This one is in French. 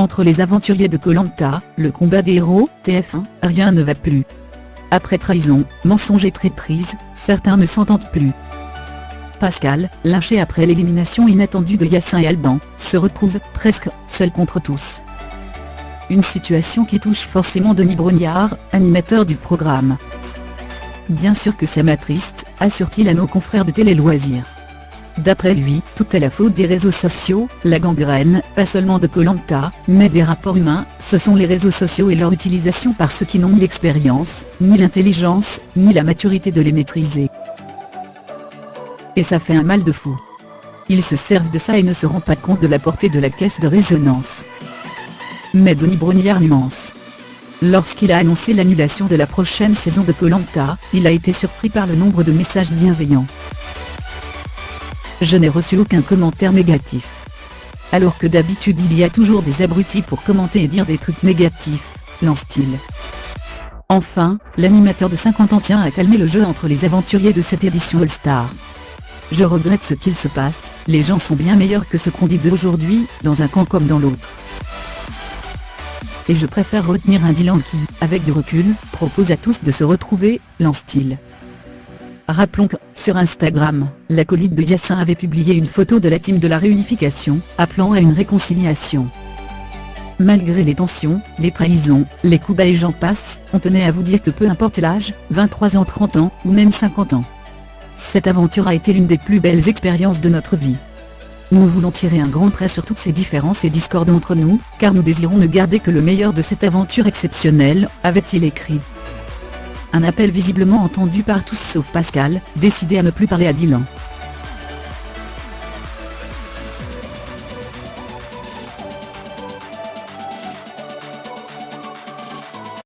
Entre les aventuriers de Koh Lanta, le combat des héros, TF1, rien ne va plus. Après trahison, mensonge et traîtrise, certains ne s'entendent plus. Pascal, lynché après l'élimination inattendue de Yacine et Alban, se retrouve presque seul contre tous. Une situation qui touche forcément Denis Brognard, animateur du programme. Bien sûr que ça m'attriste, assure-t-il à nos confrères de Télé Loisirs. D'après lui, tout est la faute des réseaux sociaux, la gangrène, pas seulement de Koh Lanta, mais des rapports humains. Ce sont les réseaux sociaux et leur utilisation par ceux qui n'ont ni l'expérience, ni l'intelligence, ni la maturité de les maîtriser. Et ça fait un mal de fou. Ils se servent de ça et ne se rendent pas compte de la portée de la caisse de résonance. Mais Denis Brognard nuance. Lorsqu'il a annoncé l'annulation de la prochaine saison de Koh Lanta, il a été surpris par le nombre de messages bienveillants. Je n'ai reçu aucun commentaire négatif. Alors que d'habitude il y a toujours des abrutis pour commenter et dire des trucs négatifs, lance-t-il. Enfin, l'animateur de 50 ans tient à calmer le jeu entre les aventuriers de cette édition All-Star. Je regrette ce qu'il se passe, les gens sont bien meilleurs que ce qu'on dit d'aujourd'hui, dans un camp comme dans l'autre. Et je préfère retenir un Dylan qui, avec du recul, propose à tous de se retrouver, lance-t-il. Rappelons que, sur Instagram, l'acolyte de Yacine avait publié une photo de la team de la réunification, appelant à une réconciliation. Malgré les tensions, les trahisons, les coups bas et j'en passe, on tenait à vous dire que peu importe l'âge, 23 ans, 30 ans, ou même 50 ans. Cette aventure a été l'une des plus belles expériences de notre vie. Nous voulons tirer un grand trait sur toutes ces différences et discordes entre nous, car nous désirons ne garder que le meilleur de cette aventure exceptionnelle, avait-il écrit. Un appel visiblement entendu par tous sauf Pascal, décidé à ne plus parler à Dylan.